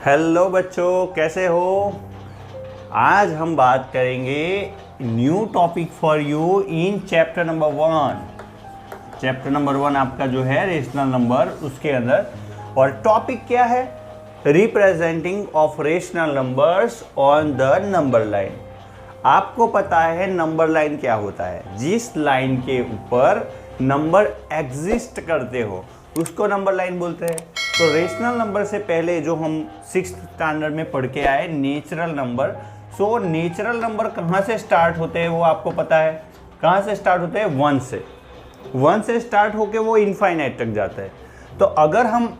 Hello बच्चों, कैसे हो। आज हम बात करेंगे new topic for you in chapter number 1। Chapter number 1 आपका जो है रेशनल नंबर, उसके अंदर और टॉपिक क्या है, representing of rational numbers on the number line. आपको पता है नंबर लाइन क्या होता है, जिस लाइन के ऊपर नंबर एग्जिस्ट करते हो उसको नंबर लाइन बोलते हैं। तो रेशनल नंबर से पहले जो हम 6th स्टैंडर्ड में पढ़ के आए natural number. So natural number कहाँ से स्टार्ट होते हैं वो आपको पता है। कहाँ से स्टार्ट होते हैं? 1 से स्टार्ट होके वो इनफाइनाइट तक जाता है। तो अगर हम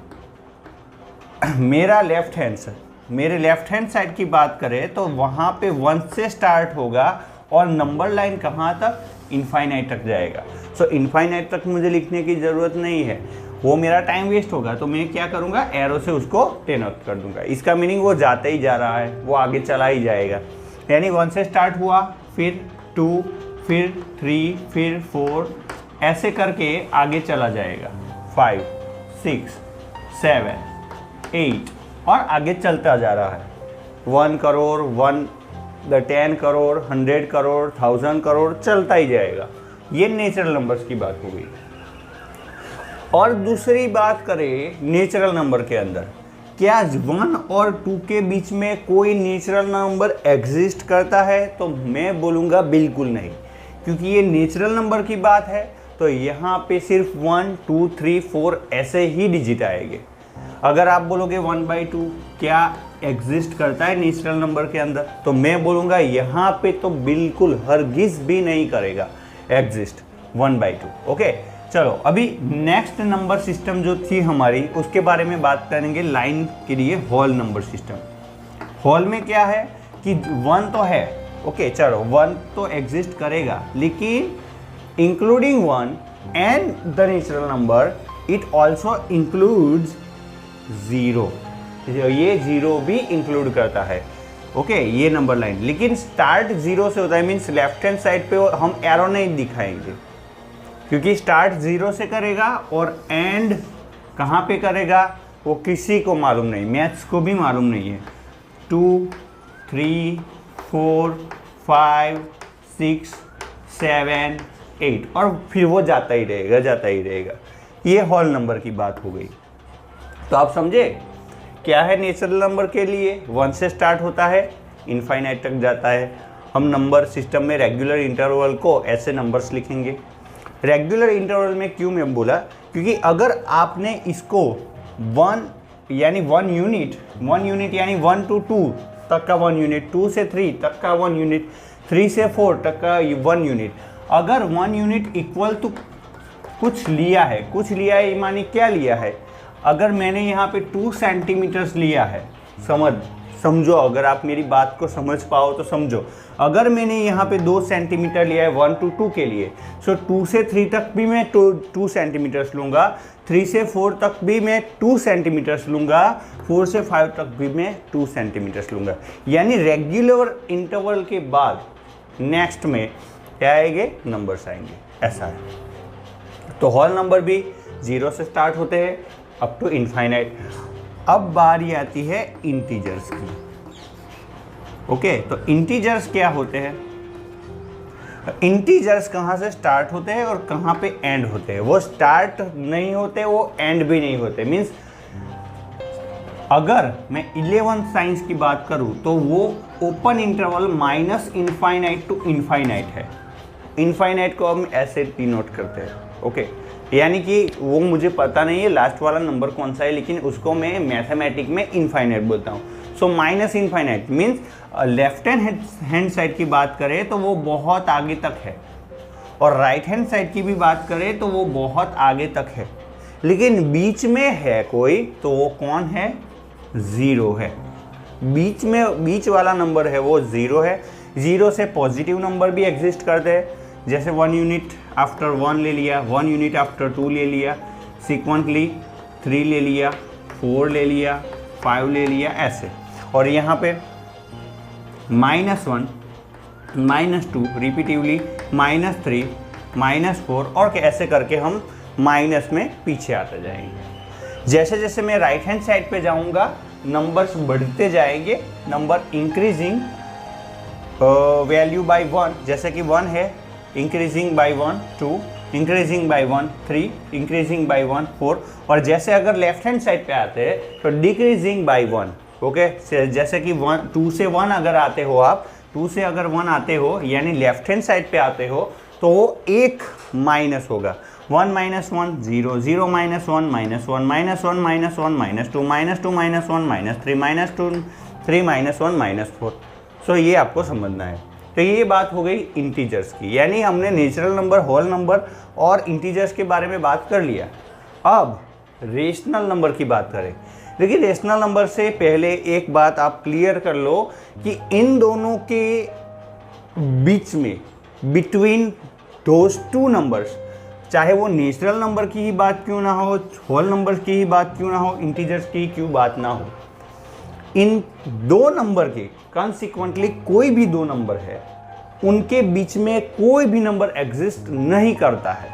मेरे लेफ्ट हैंड साइड की बात करें तो वहाँ पे 1 से स्टार्ट होगा और नंबर लाइन कहाँ तक? इनफाइनाइट तक जाएगा। सो इनफाइनाइट तक मुझे लिखने की ज़रूरत नहीं है, वो मेरा टाइम वेस्ट होगा। तो मैं क्या करूँगा, एरो से उसको डिनोट कर दूंगा। इसका मीनिंग वो जाता ही जा रहा है, वो आगे चला ही जाएगा। यानी 1 से स्टार्ट हुआ, फिर 2, फिर 3, फिर 4, ऐसे करके आगे चला जाएगा। 5, 6, 7, 8 और आगे चलता जा रहा है। 1 करोड़, 10 करोड़, 100 करोड़, 1000 करोड़ चलता ही जाएगा। ये नेचुरल नंबर्स की बात हो गई। और दूसरी बात करें नेचुरल नंबर के अंदर, क्या 1 और 2 के बीच में कोई नेचुरल नंबर एग्जिस्ट करता है? तो मैं बोलूँगा बिल्कुल नहीं, क्योंकि ये नेचुरल नंबर की बात है। तो यहाँ पे सिर्फ 1, 2, 3, 4 ऐसे ही डिजिट आएंगे। अगर आप बोलोगे 1/2 क्या एग्जिस्ट करता है नेचुरल नंबर के अंदर, तो मैं बोलूँगा यहाँ पे तो बिल्कुल हरगिज़ भी नहीं करेगा एग्जिस्ट 1/2। ओके, चलो अभी नेक्स्ट नंबर सिस्टम जो थी हमारी उसके बारे में बात करेंगे। लाइन के लिए होल नंबर सिस्टम। होल में क्या है कि 1 तो है, ओके चलो 1 तो एग्जिस्ट करेगा, लेकिन including 1 and the natural number it also includes 0। ये 0 भी इंक्लूड करता है। ओके, ये नंबर लाइन, लेकिन स्टार्ट 0 से होता है। मीन्स लेफ्ट हैंड साइड पे हम एरो नहीं दिखाएंगे, क्योंकि स्टार्ट 0 से करेगा और एंड कहाँ पे करेगा वो किसी को मालूम नहीं, मैथ्स को भी मालूम नहीं है। 2, 3, 4, 5, 6, 7, 8 और फिर वो जाता ही रहेगा। ये होल नंबर की बात हो गई। तो आप समझे क्या है नेचुरल नंबर के लिए? 1 से स्टार्ट होता है, इनफाइनाइट तक जाता है। हम नंबर सिस्टम में रेगुलर इंटरवल को ऐसे नंबर्स लिखेंगे। रेगुलर इंटरवल में क्यों मैं बोला, क्योंकि अगर आपने इसको 1 यानी 1 यूनिट यानी 1 to 2 तक का 1 यूनिट, 2 से 3 तक का 1 यूनिट, 3 से 4 तक का 1 यूनिट। अगर 1 यूनिट इक्वल टू कुछ लिया है मानी क्या लिया है? अगर मैंने यहाँ पे 2 सेंटीमीटर्स लिया है, समझो, अगर आप मेरी बात को समझ पाओ तो समझो। अगर मैंने यहाँ पे 2 सेंटीमीटर लिया है 1 to 2 के लिए, सो 2 से 3 तक भी मैं 2 सेंटीमीटर्स लूँगा, 3 से 4 तक भी मैं 2 सेंटीमीटर्स लूँगा, 4 से 5 तक भी मैं 2 सेंटीमीटर्स लूँगा। यानी रेगुलर इंटरवल के बाद नेक्स्ट में क्या आएंगे? नंबर्स आएंगे। ऐसा है। तो होल नंबर भी 0 से स्टार्ट होते हैं अप टू इनफाइनाइट। अब बारी आती है इंटीजर्स की। ओके, तो इंटीजर्स क्या होते हैं? इंटीजर्स कहाँ से स्टार्ट होते हैं और कहाँ पे एंड होते हैं? वो स्टार्ट नहीं होते, वो एंड भी नहीं होते। मीन्स अगर मैं 11th साइंस की बात करूँ तो वो open interval minus infinite to infinite है। इनफाइनाइट को हम ऐसे डिनोट करते हैं। ओके, यानी कि वो मुझे पता नहीं है लास्ट वाला नंबर कौन सा है, लेकिन उसको मैं मैथमेटिक में इनफाइनाइट बोलता हूँ। So minus infinite means left hand side की बात करें तो वो बहुत आगे तक है, और राइट हैंड साइड की भी बात करें तो वो बहुत आगे तक है, लेकिन बीच में है कोई, तो वो कौन है? 0 है। बीच वाला नंबर है वो 0 है। 0 से पॉजिटिव नंबर भी एग्जिस्ट करते हैं, जैसे 1 यूनिट आफ्टर 1 ले लिया, 1 यूनिट आफ्टर 2 ले लिया, सिक्वेंटली 3 ले लिया, 4 ले लिया, 5 ले लिया, ऐसे। और यहाँ पे -1, -2 रिपीटिवली, -3, -4 और ऐसे करके हम माइनस में पीछे आते जाएंगे। जैसे जैसे मैं राइट हैंड साइड पे जाऊंगा नंबर्स बढ़ते जाएंगे, नंबर इंक्रीजिंग वैल्यू बाय 1, जैसे कि 1 है, increasing by 1 2, increasing by 1 3, increasing by 1 4, और जैसे अगर लेफ्ट हैंड साइड पे आते हैं तो डिक्रीजिंग बाय 1। ओके, जैसे कि 2 से 1 अगर आते हो आप, 2 से अगर 1 आते हो यानी लेफ्ट हैंड साइड पे आते हो तो एक माइनस होगा, 1 minus 1 0, 0 minus 1 minus 1 minus 1 minus 1 minus 2 minus 2 minus 1 minus 3 minus 2 3 minus 1 minus 4। सो ये आपको समझना है। तो ये बात हो गई इंटीजर्स की, यानी हमने नेचुरल नंबर, होल नंबर और इंटीजर्स के बारे में बात कर लिया। अब रेशनल नंबर की बात करें। देखिए, रेशनल नंबर से पहले एक बात आप क्लियर कर लो कि इन दोनों के बीच में, बिटवीन दोज टू नंबर्स, चाहे वो नेचुरल नंबर की ही बात क्यों ना हो, होल नंबर की ही बात क्यों ना हो, इंटीजर्स की क्यों बात ना हो, इन दो नंबर के कॉन्सिक्वेंटली कोई भी दो नंबर है, उनके बीच में कोई भी नंबर एग्जिस्ट नहीं करता है।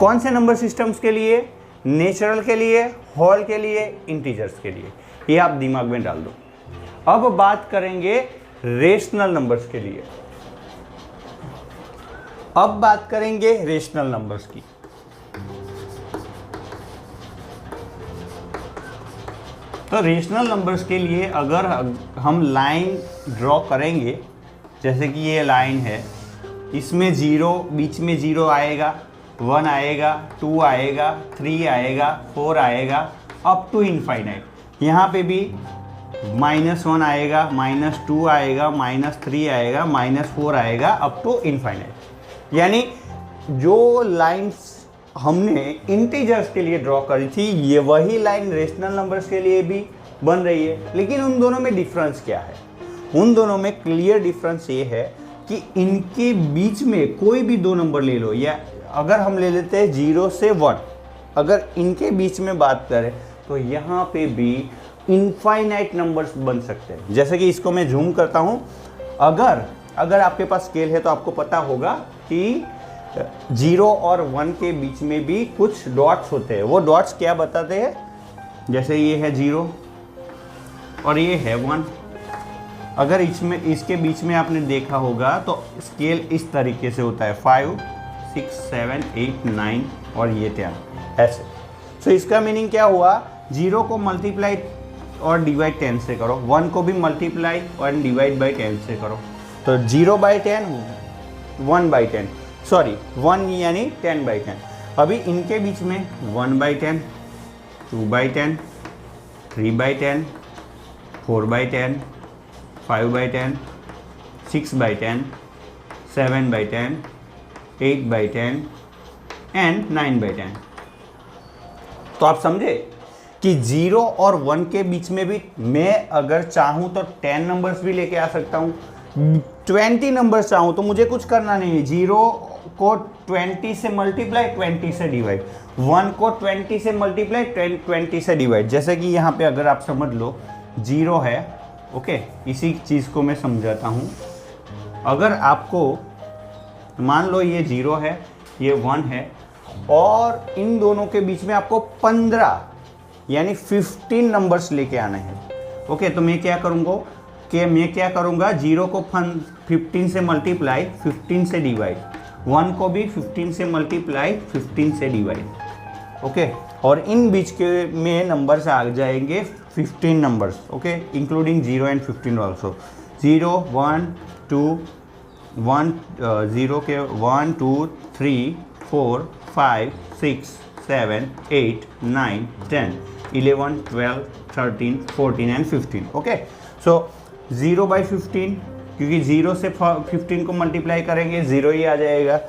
कौन से नंबर सिस्टम्स के लिए? नेचुरल के लिए, होल के लिए, इंटीजर्स के लिए। ये आप दिमाग में डाल दो। अब बात करेंगे रेशनल नंबर्स के लिए। अब बात करेंगे रेशनल नंबर्स की। तो रेशनल नंबर्स के लिए अगर हम लाइन ड्रॉ करेंगे, जैसे कि ये लाइन है, इसमें 0, बीच में 0 आएगा, 1 आएगा, 2 आएगा, 3 आएगा, 4 आएगा, अप टू इनफाइनाइट। यहाँ पे भी -1 आएगा, -2 आएगा, -3 आएगा, -4 आएगा, अप टू इनफाइनाइट। यानी जो लाइंस हमने इंटीजर्स के लिए ड्रॉ करी थी, ये वही लाइन रेशनल नंबर्स के लिए भी बन रही है। लेकिन उन दोनों में डिफरेंस क्या है? उन दोनों में क्लियर डिफरेंस ये है कि इनके बीच में कोई भी दो नंबर ले लो, या अगर हम ले लेते हैं 0 से 1, अगर इनके बीच में बात करें तो यहाँ पे भी इनफाइनाइट नंबर्स बन सकते हैं। जैसे कि इसको मैं जूम करता हूँ, अगर आपके पास स्केल है तो आपको पता होगा कि 0 और 1 के बीच में भी कुछ डॉट्स होते हैं। वो डॉट्स क्या बताते हैं? जैसे ये है 0 और ये है 1। अगर इसके बीच में आपने देखा होगा तो स्केल इस तरीके से होता है, 5 6 7 8 9 और ये 10 ऐसे। सो इसका मीनिंग क्या हुआ? 0 को मल्टीप्लाई और डिवाइड 10 से करो, 1 को भी मल्टीप्लाई और डिवाइड बाई 10 से करो, तो 0/10 1/10, सॉरी 1 यानी 10/10। अभी इनके बीच में 1/10 2/10 3/10 4/10 5/10 6/10 7/10 8/10 एंड 9/10। तो आप समझे कि 0 और 1 के बीच में भी मैं अगर चाहूँ तो 10 नंबर्स भी लेके आ सकता हूँ, 20 नंबर्स चाहूँ तो मुझे कुछ करना नहीं है। 0 को 20 से मल्टीप्लाई, 20 से डिवाइड, 1 को 20 से मल्टीप्लाई, 20 से डिवाइड। जैसे कि यहाँ पे अगर आप समझ लो 0 है, ओके, इसी चीज़ को मैं समझाता हूँ। अगर आपको मान लो ये 0 है, ये 1 है, और इन दोनों के बीच में आपको 15 यानी 15 नंबर्स लेके आने हैं। ओके, तो मैं क्या करूँगा 0 को 15 से मल्टीप्लाई, 15 से डिवाइड, 1 को भी 15 से मल्टीप्लाई, 15 से डिवाइड। ओके, और इन बीच के में नंबर्स आ जाएंगे 15 numbers, okay, including 0 and 15 also. 0 1 2 1 0 के 1 2 3 4 5 6 7 8 9 10 11 12 13 14 एंड 15। ओके, सो 0/15, क्योंकि 0 से 15 को मल्टीप्लाई करेंगे 0 ही आ जाएगा,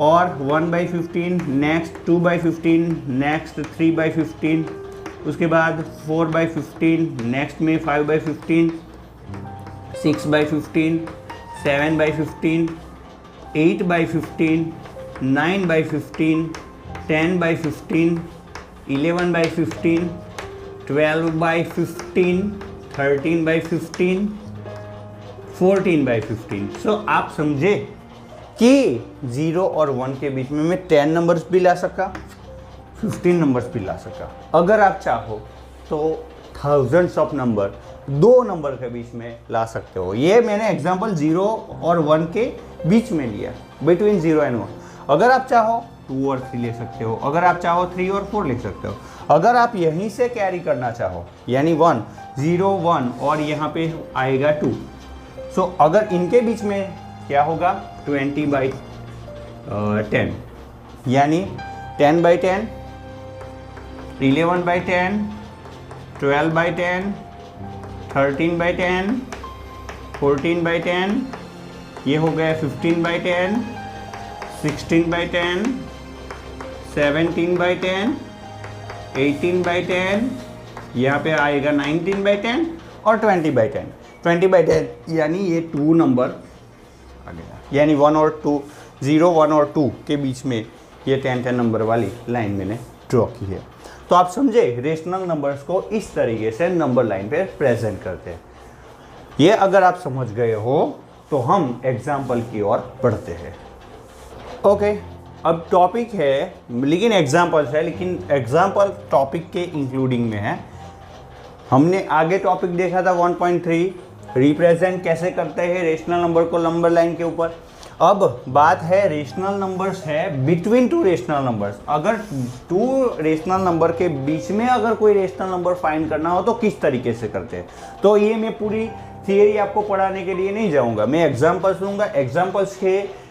और 1/15, नेक्स्ट 2/15, नेक्स्ट 3/15, उसके बाद 4/15, नेक्स्ट में 5/15, 6/15, 7/15, 8/15, 9/15, 10/15, 11/15, 12/15, 13/15, 14/15। सो आप समझे कि 0 और 1 के बीच में मैं 10 नंबर्स भी ला सका, 15 नंबर्स भी ला सका। अगर आप चाहो तो थाउजेंड्स ऑफ नंबर दो नंबर के बीच में ला सकते हो। ये मैंने एग्जांपल 0 और 1 के बीच में लिया, बिटवीन 0 एंड 1। अगर आप चाहो 2 और 3 ले सकते हो, अगर आप चाहो 3 और 4 लिख सकते हो। अगर आप यहीं से कैरी करना चाहो यानी 1 0 1 और यहाँ पे आएगा 2, सो अगर इनके बीच में क्या होगा 20/10 यानी 10/10, 11/10, 12/10, 13/10, 14/10, ये हो गया 15/10, 16/10, 17/10, 18/10, यहाँ पे आएगा 19/10 और 20/10। 20/10 यानी ये 2 नंबर आ गया, यानी 1 और 2, 0 1 और 2 के बीच में ये 10 नंबर वाली लाइन मैंने ड्रॉ की है। तो आप समझे रेशनल नंबर्स को इस तरीके से नंबर लाइन पे प्रेजेंट करते हैं। ये अगर आप समझ गए हो तो हम एग्जाम्पल की ओर बढ़ते हैं। ओके, अब टॉपिक है, लेकिन एग्जाम्पल्स है, लेकिन एग्जाम्पल टॉपिक के इंक्लूडिंग में है। हमने आगे टॉपिक देखा था 1.3 रिप्रेजेंट कैसे करते हैं रेशनल नंबर को नंबर लाइन के ऊपर। अब बात है रेशनल नंबर्स है बिटवीन टू रेशनल नंबर्स। अगर 2 रेशनल नंबर के बीच में अगर कोई रेशनल नंबर फाइंड करना हो तो किस तरीके से करते हैं। तो ये मैं पूरी थियरी आपको पढ़ाने के लिए नहीं जाऊंगा, मैं एग्जाम्पल्स दूंगा, एग्जाम्पल्स के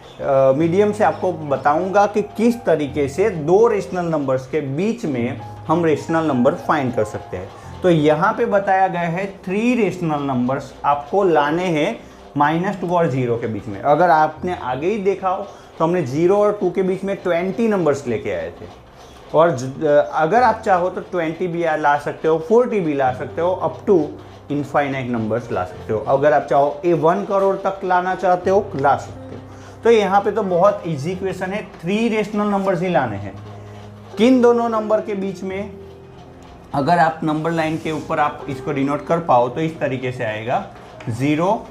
मीडियम से आपको बताऊंगा कि किस तरीके से 2 रेशनल नंबर्स के बीच में हम रेशनल नंबर फाइंड कर सकते हैं। तो यहाँ पे बताया गया है 3 रेशनल नंबर्स आपको लाने हैं -2 और 0 के बीच में। अगर आपने आगे ही देखा हो तो हमने 0 और 2 के बीच में 20 नंबर्स लेके आए थे, और अगर आप चाहो तो 20 भी ला सकते हो, 40 भी ला सकते हो, अप टू इनफाइनाइट नंबर्स ला सकते हो। अगर आप चाहो 1 करोड़ तक लाना चाहते हो ला सकते हो। तो यहाँ पे तो बहुत इजी क्वेश्चन है, 3 रेशनल नंबर्स ही लाने हैं। किन दोनों नंबर के बीच में, अगर आप नंबर लाइन के ऊपर आप इसको डिनोट कर पाओ तो इस तरीके से आएगा 0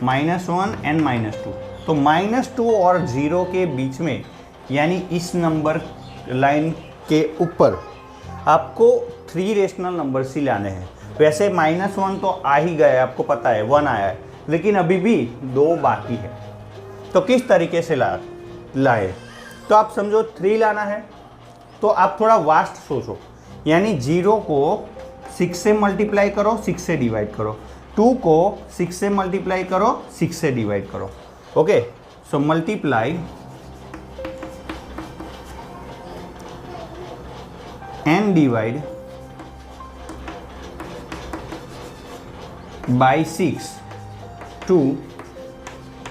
-1 एंड -2। तो -2 और 0 के बीच में यानी इस नंबर लाइन के ऊपर आपको 3 रेशनल नंबर्स ही लाने हैं। वैसे -1 तो आ ही गया है, आपको पता है 1 आया है, लेकिन अभी भी 2 बाकी है। तो किस तरीके से लाए, तो आप समझो 3 लाना है तो आप थोड़ा वास्ट सोचो, यानी 0 को 6 से मल्टीप्लाई करो, 6 से डिवाइड करो, 2 को 6 से मल्टीप्लाई करो, 6 से डिवाइड करो। Okay, so multiply and divide by 6 to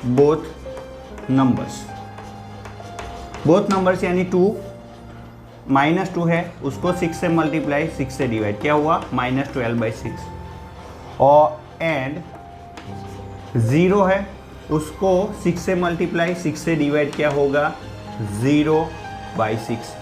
both numbers यानी 2 -2 है उसको 6 से मल्टीप्लाई 6 से डिवाइड, क्या हुआ -12/6। और एंड 0 है उसको 6 से मल्टीप्लाई 6 से डिवाइड, क्या होगा 0/6।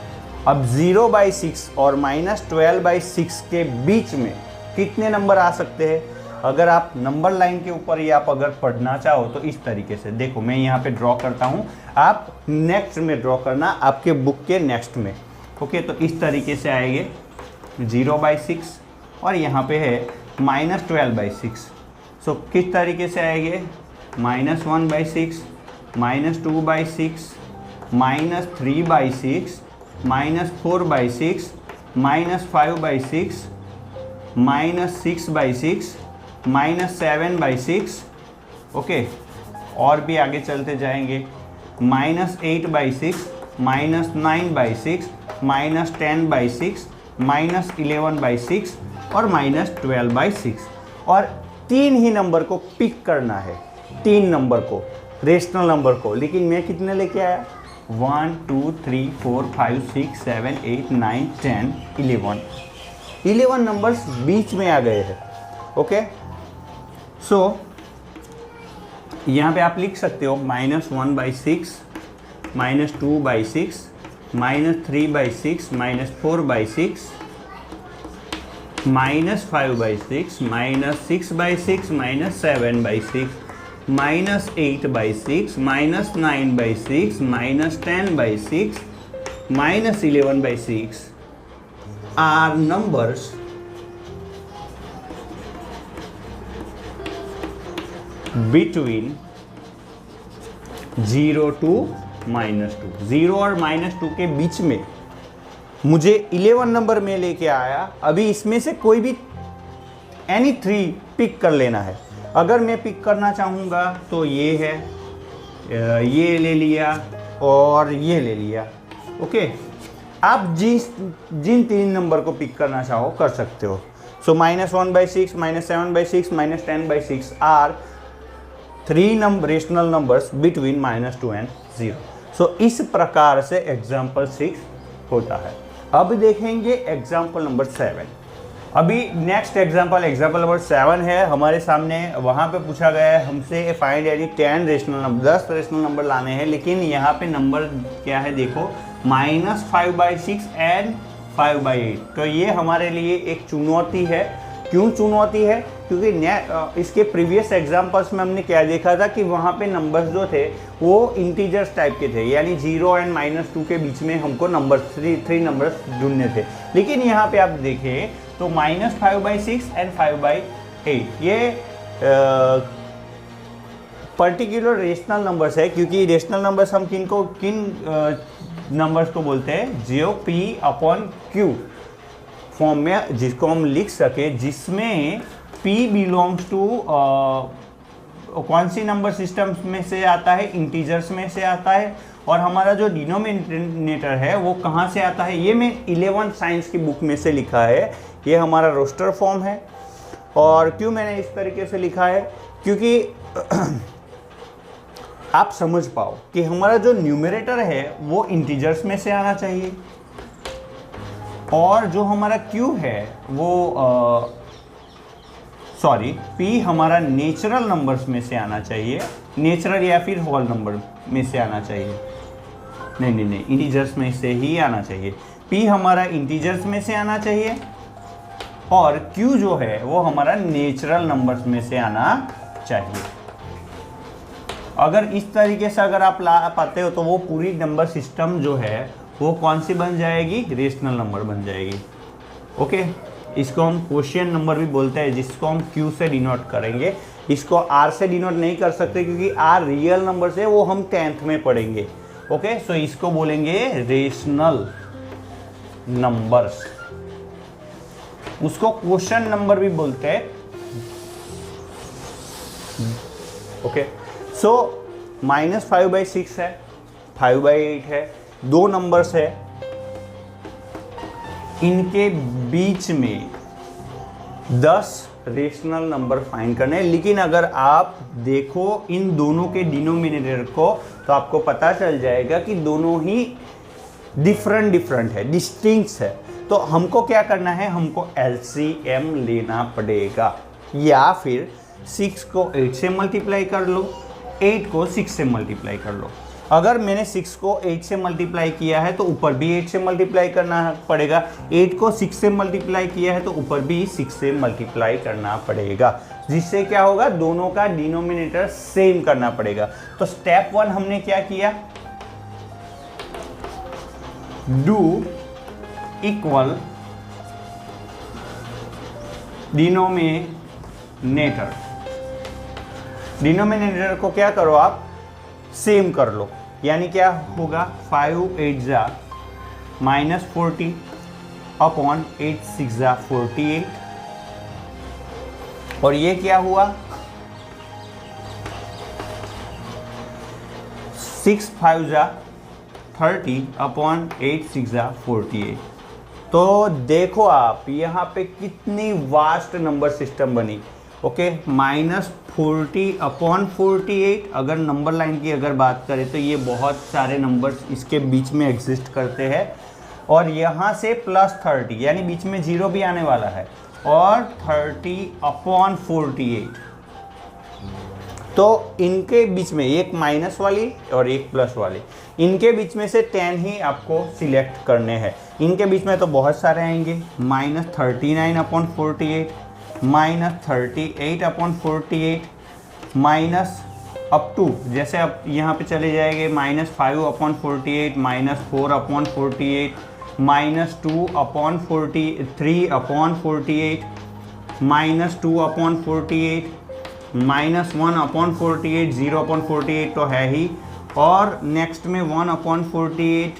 अब 0/6 और -12/6 के बीच में कितने नंबर आ सकते हैं। अगर आप नंबर लाइन के ऊपर या आप अगर पढ़ना चाहो तो इस तरीके से देखो, मैं यहाँ पे ड्रॉ करता हूँ, आप नेक्स्ट में ड्रॉ करना, आपके बुक के नेक्स्ट में। ओके, तो इस तरीके से आएंगे 0/6 और यहाँ पे है -12/6। सो किस तरीके से आएंगे -1/6, -2/6, -3/6, -4/6, -5/6, -6/6, -7/6। ओके, और भी आगे चलते जाएंगे -8/6, -9/6, -10/6, -11/6 और -12/6। और 3 ही नंबर को पिक करना है, 3 नंबर को, रेशनल नंबर को। लेकिन मैं कितने लेके आया 1 2 3 4 5 6 7 8 9 10 11 नंबर्स बीच में आ गए हैं। ओके, सो यहाँ पे आप लिख सकते हो -1/6, -2/6, -3/6, -4/6, -5/6, -6/6, -7/6, -8/6, -9/6, -10/6, -11/6 are numbers बिटवीन 0 to -2, 0 और -2 के बीच में मुझे 11 नंबर में लेके आया। अभी इसमें से कोई भी एनी 3 पिक कर लेना है। अगर मैं पिक करना चाहूँगा तो ये है, ये ले लिया और ये ले लिया। ओके, आप जिन 3 नंबर को पिक करना चाहो कर सकते हो। So -1/6, -7/6, -10/6 are 3 rational numbers between -2 and 0। So इस प्रकार से एग्जाम्पल 6 होता है। अब देखेंगे एग्जाम्पल नंबर 7। अभी नेक्स्ट एग्जाम्पल नंबर 7 है हमारे सामने। वहाँ पे पूछा गया है हमसे find any 10 rational number, 10 rational number लाने हैं। लेकिन यहाँ पे नंबर क्या है देखो, -5/6 एंड 5/8। तो ये हमारे लिए एक चुनौती है। क्यों चुनौती है? क्योंकि इसके प्रीवियस एग्जाम्पल्स में हमने क्या देखा था कि वहाँ पे नंबर्स जो थे वो इंटीजर्स टाइप के थे, यानी 0 एंड -2 के बीच में हमको नंबर 3 नंबर्स ढूंढने थे। लेकिन यहाँ पे आप देखें तो -5/6 एंड 5/8 ये पर्टिकुलर रेशनल नंबर्स है। क्योंकि रेशनल नंबर्स हम किन नंबर्स को बोलते हैं, जो P/Q फॉर्म में जिसको हम लिख सके, जिसमें P बिलोंग्स टू कौन सी नंबर सिस्टम में से आता है, इंटीजर्स में से आता है। और हमारा जो डिनोमिनेटर है वो कहाँ से आता है, ये मैं 11th साइंस की बुक में से लिखा है। ये हमारा रोस्टर फॉर्म है। और क्यों मैंने इस तरीके से लिखा है, क्योंकि आप समझ पाओ कि हमारा जो न्यूमरेटर है वो इंटीजर्स में से आना चाहिए, और जो हमारा Q है वो P हमारा नेचुरल नंबर्स में से आना चाहिए, नेचुरल या फिर होल नंबर में से आना चाहिए। नहीं, इंटीजर्स में से ही आना चाहिए। P हमारा इंटीजर्स में से आना चाहिए और Q जो है वो हमारा नेचुरल नंबर्स में से आना चाहिए। अगर इस तरीके से अगर आप ला पाते हो तो वो पूरी नंबर सिस्टम जो है वो कौन सी बन जाएगी, रेशनल नंबर बन जाएगी। ओके, इसको हम क्वोशिएंट नंबर भी बोलते हैं, जिसको हम Q से डिनोट करेंगे। इसको R से डिनोट नहीं कर सकते क्योंकि R रियल नंबर से, वो हम 10th में पढ़ेंगे। ओके, सो इसको बोलेंगे रेशनल नंबर्स। उसको क्वोशिएंट नंबर भी बोलते हैं। ओके, सो -5/6 है, 5/8 है, 2 नंबर्स है, इनके बीच में 10 रेशनल नंबर फाइंड करने हैं। लेकिन अगर आप देखो इन दोनों के डिनोमिनेटर को तो आपको पता चल जाएगा कि दोनों ही डिफरेंट है, डिस्टिंक्ट है। तो हमको क्या करना है, हमको LCM लेना पड़ेगा, या फिर 6 को 8 से मल्टीप्लाई कर लो, 8 को 6 से मल्टीप्लाई कर लो। अगर मैंने 6 को 8 से मल्टीप्लाई किया है तो ऊपर भी 8 से मल्टीप्लाई करना पड़ेगा। 8 को 6 से मल्टीप्लाई किया है तो ऊपर भी 6 से मल्टीप्लाई करना पड़ेगा, जिससे क्या होगा, दोनों का डिनोमिनेटर सेम करना पड़ेगा। तो स्टेप 1 हमने क्या किया, डू इक्वल डिनोमिनेटर। डिनोमिनेटर को क्या करो, आप सेम कर लो। यानी क्या होगा, 5 8 जा -40 अपॉन 8 6 जा 48। और ये क्या हुआ, 6 5 जा 30 अपॉन 8 6 जा 48। तो देखो आप यहाँ पे कितनी वास्ट नंबर सिस्टम बनी। Okay, -40 upon 48। अगर नंबर लाइन की अगर बात करें तो ये बहुत सारे नंबर्स इसके बीच में एग्जिस्ट करते हैं। और यहाँ से +30 यानी बीच में 0 भी आने वाला है, और 30 अपॉन 48। तो इनके बीच में एक माइनस वाली और एक प्लस वाली, इनके बीच में से 10 ही आपको सिलेक्ट करने हैं। इनके बीच में तो बहुत सारे आएंगे, -39 upon 48, -38 upon 48, minus up to, जैसे आप यहाँ पे चले जाएंगे, -5 upon 48, -4 upon 48, -2 upon 43 upon 48, -2 upon 48, -1/48, 0/48 तो है ही, और नेक्स्ट में 1/48,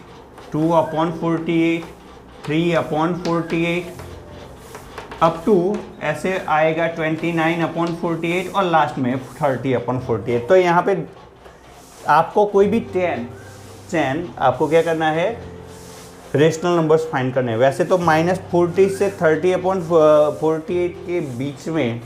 2/48, 3/48 अप टू ऐसे आएगा 29/48 और लास्ट में 30/48। तो यहाँ पे आपको कोई भी 10 आपको क्या करना है, रेशनल नंबर्स फाइंड करने हैं। वैसे तो -40 से 30/48 के बीच में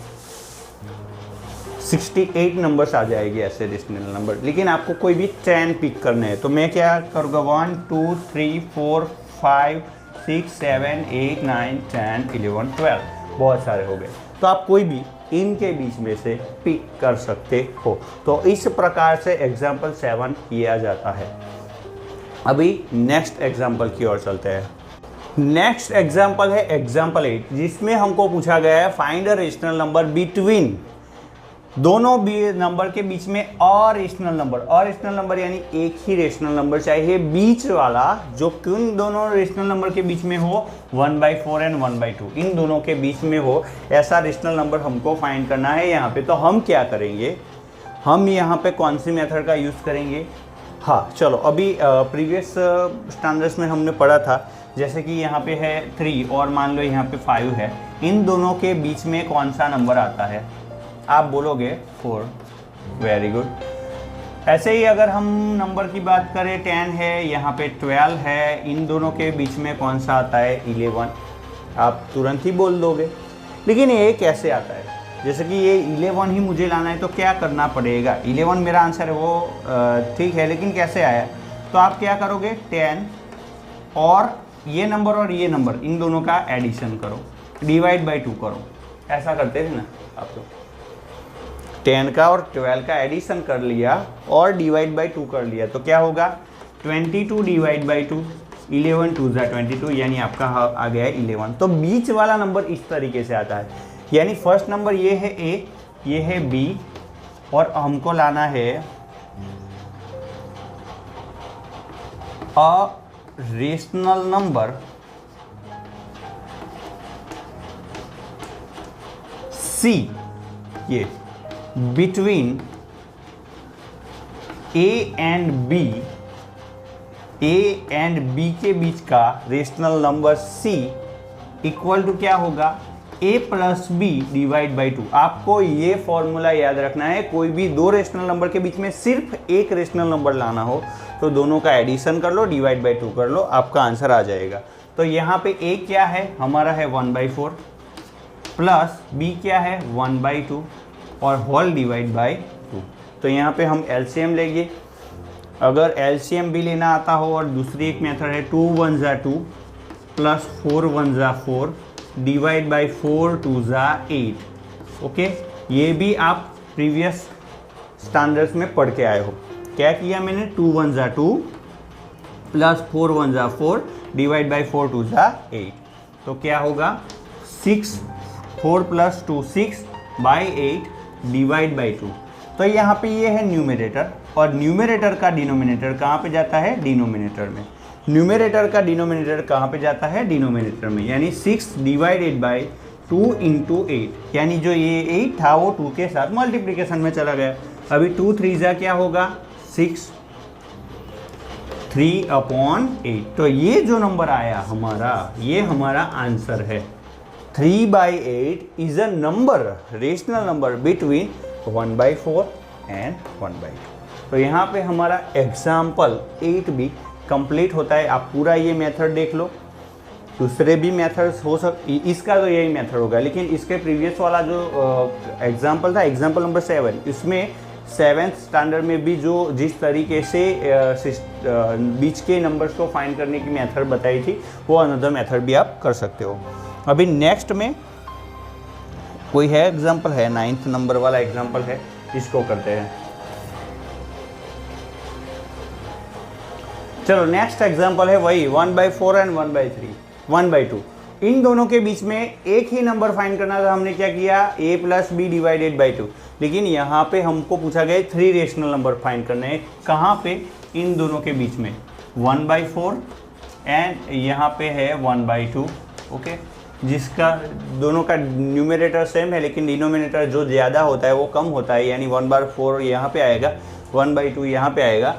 68 नंबर्स आ जाएगी ऐसे रेशनल नंबर, लेकिन आपको कोई भी 10 पिक करने हैं। तो मैं क्या करूँगा, 1 2 3 4 5 6 7 8 9 10 11 12 बहुत सारे हो गए। तो आप कोई भी इनके बीच में से पिक कर सकते हो। तो इस प्रकार से एग्जाम्पल 7 किया जाता है। अभी नेक्स्ट एग्जाम्पल की ओर चलते हैं। नेक्स्ट एग्जाम्पल है एग्जाम्पल 8, जिसमें हमको पूछा गया है find a rational number between, दोनों नंबर के बीच में और रेशनल नंबर। और रेशनल नंबर यानी एक ही रेशनल नंबर चाहिए, बीच वाला जो किन दोनों रेशनल नंबर के बीच में हो, 1/4 एंड 1/2, इन दोनों के बीच में हो, ऐसा रेशनल नंबर हमको फाइंड करना है यहाँ पे। तो हम क्या करेंगे, हम यहाँ पे कौन सी मेथड का यूज़ करेंगे। हाँ चलो, अभी प्रीवियस स्टैंडर्ड्स में हमने पढ़ा था, जैसे कि यहाँ पे है 3 और मान लो यहाँ पे 5 है, इन दोनों के बीच में कौन सा नंबर आता है, आप बोलोगे 4। Very good. ऐसे ही अगर हम नंबर की बात करें, 10 है, यहाँ पे 12 है, इन दोनों के बीच में कौन सा आता है, 11। आप तुरंत ही बोल दोगे। लेकिन ये कैसे आता है, जैसे कि ये 11 ही मुझे लाना है, तो क्या करना पड़ेगा, 11 मेरा आंसर है वो ठीक है, लेकिन कैसे आया। तो आप क्या करोगे, 10 और ये नंबर इन दोनों का एडिशन करो, डिवाइड बाई 2 करो। ऐसा करते थे ना आप लोग, 10 का और 12 का एडिशन कर लिया और डिवाइड बाई 2 कर लिया, तो क्या होगा, 22 डिवाइड बाई 2, 11 2 ज़ा 22, यानी आपका आ गया है 11। तो बीच वाला नंबर इस तरीके से आता है, यानी फर्स्ट नंबर ये है A, ये है B, और हमको लाना है अ रेशनल नंबर C, ये between A and B, A and B के बीच का rational number C equal to क्या होगा, A plus B divide by 2। आपको ये फॉर्मूला याद रखना है, कोई भी दो रेशनल नंबर के बीच में सिर्फ एक रेशनल नंबर लाना हो तो दोनों का एडिशन कर लो, डिवाइड बाई 2 कर लो, आपका आंसर आ जाएगा। तो यहाँ पे A क्या है, हमारा है 1/4, प्लस B क्या है 1/2 और होल डिवाइड बाई 2। तो यहाँ पे हम एलसीएम लेंगे। अगर एलसीएम भी लेना आता हो, और दूसरी एक मेथड है 2 1 ज़ा 2 प्लस 4 1 ज़ा 4 डिवाइड बाई 4 2 ज़ा 8। ओके, ये भी आप प्रीवियस स्टैंडर्ड्स में पढ़ के आए हो। क्या किया मैंने, 2 1 ज़ा 2 प्लस 4 1 ज़ा 4 डिवाइड बाई 4 2 ज़ा 8। तो क्या होगा, 6 4 प्लस 2 6 बाई 8 डिवाइड बाई 2। तो यहाँ पे ये है न्यूमरेटर, और न्यूमरेटर का डिनोमिनेटर कहाँ पे जाता है, डिनोमिनेटर में। न्यूमरेटर का डिनोमिनेटर कहाँ पे जाता है, डिनोमिनेटर में, यानी 6 डिवाइडेड बाई 2 इंटू 8, यानी जो ये 8 था वो 2 के साथ मल्टीप्लिकेशन में चला गया। अभी 2 3 ज़ा क्या होगा, 6, 3/8। तो ये जो नंबर आया हमारा, ये हमारा आंसर है। 3/8 is a number, rational number between 1/4 and 1/2। तो यहाँ पे हमारा एग्जाम्पल 8 भी कंप्लीट होता है। आप पूरा ये मेथड देख लो, दूसरे भी मेथड्स हो इसका तो यही मेथड होगा, लेकिन इसके प्रीवियस वाला जो एग्जाम्पल था, एग्जाम्पल नंबर 7, इसमें 7th स्टैंडर्ड में भी जो जिस तरीके से बीच के नंबर्स को फाइंड करने की मेथड बताई थी, वो अनदर मेथड भी आप कर सकते हो। अभी नेक्स्ट में कोई है एग्जाम्पल है, 9th नंबर वाला एग्जाम्पल है, इसको करते हैं। चलो नेक्स्ट एग्जाम्पल है वही 1/4 एंड 1/3 1/2। इन दोनों के बीच में एक ही नंबर फाइंड करना था, हमने क्या किया, A plus B divided by 2। लेकिन यहाँ पे हमको पूछा गया 3 रेशनल नंबर फाइंड करने हैं, कहाँ पे, इन दोनों के बीच में 1/4 एंड यहाँ पे है 1/2। ओके, जिसका दोनों का न्यूमरेटर सेम है लेकिन डिनोमिनेटर जो ज़्यादा होता है वो कम होता है, यानी 1/4 यहाँ पे आएगा, 1/2 यहाँ पे आएगा।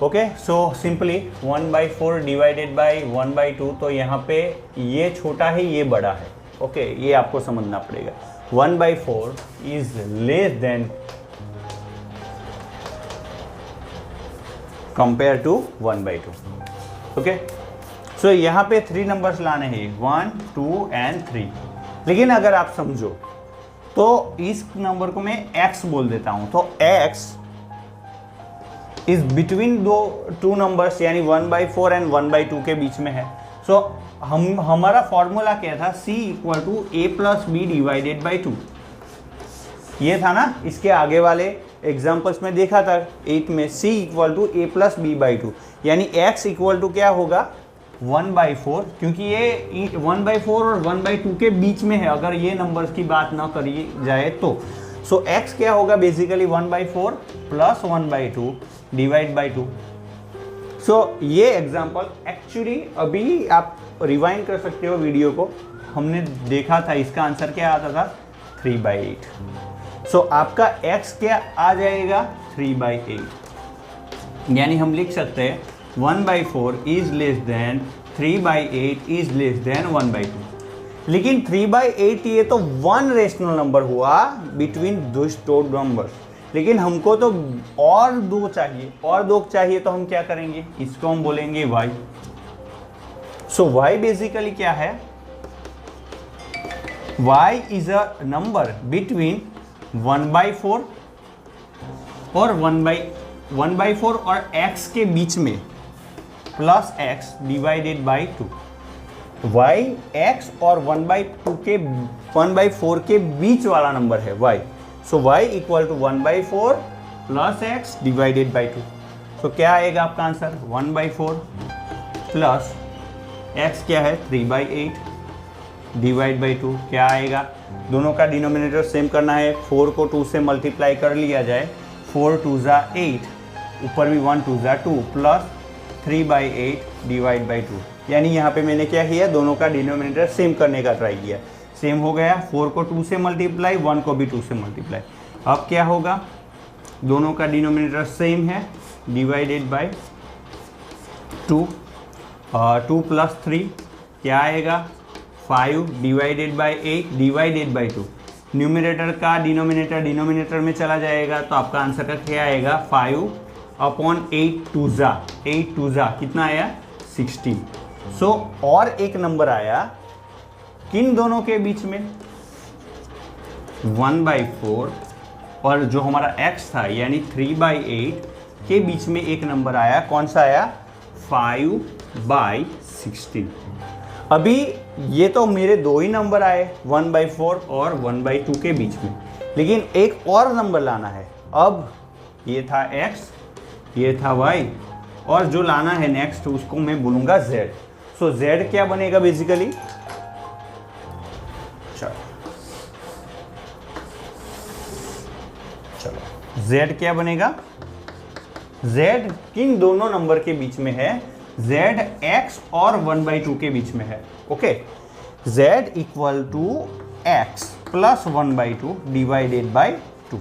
Okay, so simply 1/4 divided by 1/2, तो यहाँ पे ये छोटा है ये बड़ा है। ओके, ये आपको समझना पड़ेगा। 1/4 is less than compare to 1/2। Okay, so यहाँ पे 3 नंबर्स लाने हैं, 1, 2 एंड 3। लेकिन अगर आप समझो तो इस नंबर को मैं x बोल देता हूँ, तो x is between two numbers, यानी 1/4 एंड 1/2 के बीच में है। सो हमारा फॉर्मूला क्या था, c = a + b divided by 2। ये था ना, इसके आगे वाले एग्जाम्पल्स में देखा था 8 में, c = a + b/2, यानी x = क्या होगा 1/4, क्योंकि ये 1/4 और 1/2 के बीच में है अगर ये नंबर्स की बात ना करी जाए तो। सो x क्या होगा बेसिकली 1/4 + 1/2 डिवाइड बाई 2। सो ये एग्जाम्पल एक्चुअली अभी आप रिवाइंड कर सकते हो वीडियो को, हमने देखा था, इसका आंसर क्या आता था 3/8। सो आपका x क्या आ जाएगा 3/8, यानी हम लिख सकते हैं 1/4 is less then 3/8 is less then 1/2। लेकिन 3/8 ये तो 1 रेशनल नंबर हुआ बिटवीन दो नंबर्स, लेकिन हमको तो और 2 चाहिए, और 2 चाहिए तो हम क्या करेंगे, इसको हम बोलेंगे y। सो y बेसिकली क्या है, y is a number between 1/4 और 1/4 और x के बीच में plus x divided by 2। y x और 1/4 के बीच वाला नंबर है y। So y = 1/4 plus x divided by 2। सो क्या आएगा आपका आंसर 1/4 प्लस x क्या है 3/8 डिवाइड बाई 2। क्या आएगा, दोनों का डिनोमिनेटर सेम करना है, 4 को 2 से मल्टीप्लाई कर लिया जाए, 4 2 ज़ा 8, ऊपर भी 1 2 ज़ा 2 प्लस 3/8 डिवाइड बाई 2। यानी यहाँ पे मैंने क्या किया, दोनों का डिनोमिनेटर सेम करने का ट्राई किया, सेम हो गया, 4 को 2 से मल्टीप्लाई, 1 को भी 2 से मल्टीप्लाई। अब क्या होगा, दोनों का डिनोमिनेटर सेम है, डिवाइडेड बाई 2, 2 + 3 क्या आएगा 5 divided by 8 divided by 2। Numerator का डिनोमिनेटर में चला जाएगा, तो आपका आंसर का क्या आएगा 5/8 2 ज़ा कितना आया 16। सो और एक नंबर आया किन दोनों के बीच में 1/4 और जो हमारा x था यानी 3/8 के बीच में एक नंबर आया, कौन सा आया 5/16। अभी ये तो मेरे 2 ही नंबर आए 1/4 और 1/2 के बीच में, लेकिन एक और नंबर लाना है। अब ये था x, ये था y, और जो लाना है नेक्स्ट उसको मैं बोलूँगा z। सो z क्या बनेगा बेसिकली, चलो z क्या बनेगा, z किन दोनों नंबर के बीच में है, z x और 1/2 के बीच में है। Okay, z = x + 1/2 divided by 2।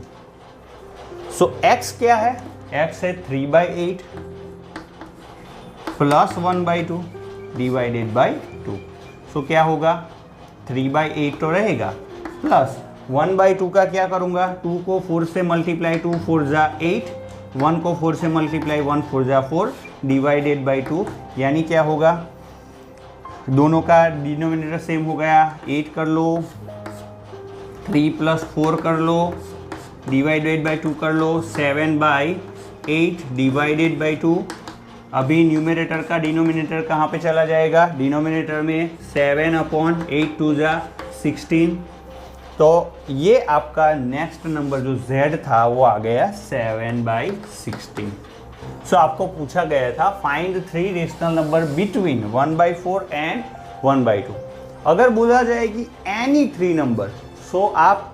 So x क्या है, x है 3/8 प्लस 1/2 डिवाइडेड बाई 2। सो क्या होगा 3/8 तो रहेगा, प्लस 1/2 का क्या करूँगा, 2 को 4 से मल्टीप्लाई, 2 4 ज़ा 8, 1 को 4 से मल्टीप्लाई, 1 4 ज़ा 4 डिवाइडेड बाई 2। यानी क्या होगा, दोनों का डिनोमिनेटर सेम हो गया, 8 कर लो, 3 + 4 कर लो, डिवाइडेड बाई 2 कर लो, 7/8 डिवाइडेड बाई 2। अभी न्यूमरेटर का डिनोमिनेटर कहाँ पे चला जाएगा, डिनोमिनेटर में 7/8 2 ज़ा 16। तो ये आपका नेक्स्ट नंबर जो z था वो आ गया 7/16। सो आपको पूछा गया था find 3 rational number between 1/4 and 1/2। अगर बोला जाए कि एनी 3 नंबर, सो आप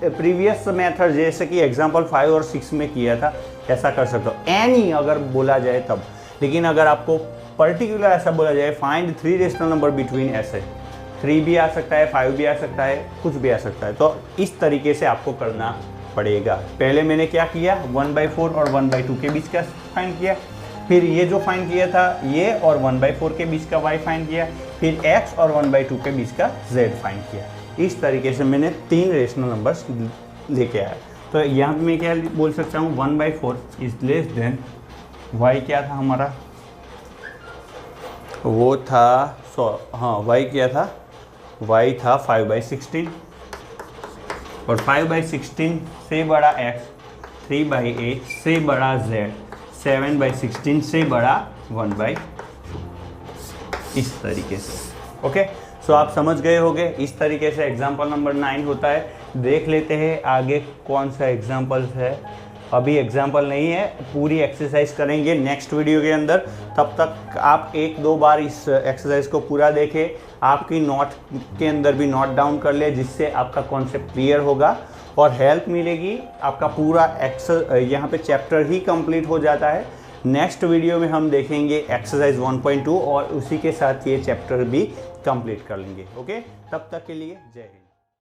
प्रीवियस मेथड जैसे कि एग्जांपल 5 और 6 में किया था ऐसा कर सकते हो, एनी अगर बोला जाए तब। लेकिन अगर आपको पर्टिकुलर ऐसा बोला जाए फाइंड 3 रेशनल नंबर बिटवीन ऐसे, 3 भी आ सकता है, 5 भी आ सकता है, कुछ भी आ सकता है। तो इस तरीके से आपको करना पड़ेगा। पहले मैंने क्या किया, 1/4 और 1/2 के बीच का फाइंड किया, फिर ये जो फाइंड किया था ये और 1/4 के बीच का y फाइंड किया, फिर x और 1/2 के बीच का z फाइंड किया। इस तरीके से मैंने 3 रेशनल नंबर्स लेके आया। तो यहाँ पे मैं क्या बोल सकता हूँ, 1/4 इज लेस देन y क्या था हमारा, वो था y क्या था, y था 5/16 और 5/16 से बड़ा x, 3/8 से बड़ा z, 7/16 से बड़ा 1/2, इस तरीके से। ओके, सो आप समझ गए होंगे, इस तरीके से एग्जाम्पल नंबर 9 होता है। देख लेते हैं आगे कौन सा एग्जाम्पल्स है। अभी एग्जाम्पल नहीं है, पूरी एक्सरसाइज करेंगे नेक्स्ट वीडियो के अंदर। तब तक आप 1-2 बार इस एक्सरसाइज को पूरा देखें, आपकी नोट के अंदर भी नोट डाउन कर ले, जिससे आपका कॉन्सेप्ट क्लियर होगा और हेल्प मिलेगी। आपका पूरा यहाँ पे चैप्टर ही कंप्लीट हो जाता है। नेक्स्ट वीडियो में हम देखेंगे एक्सरसाइज 1.2 और उसी के साथ ये चैप्टर भी कंप्लीट कर लेंगे। ओके, तब तक के लिए जय हिंद।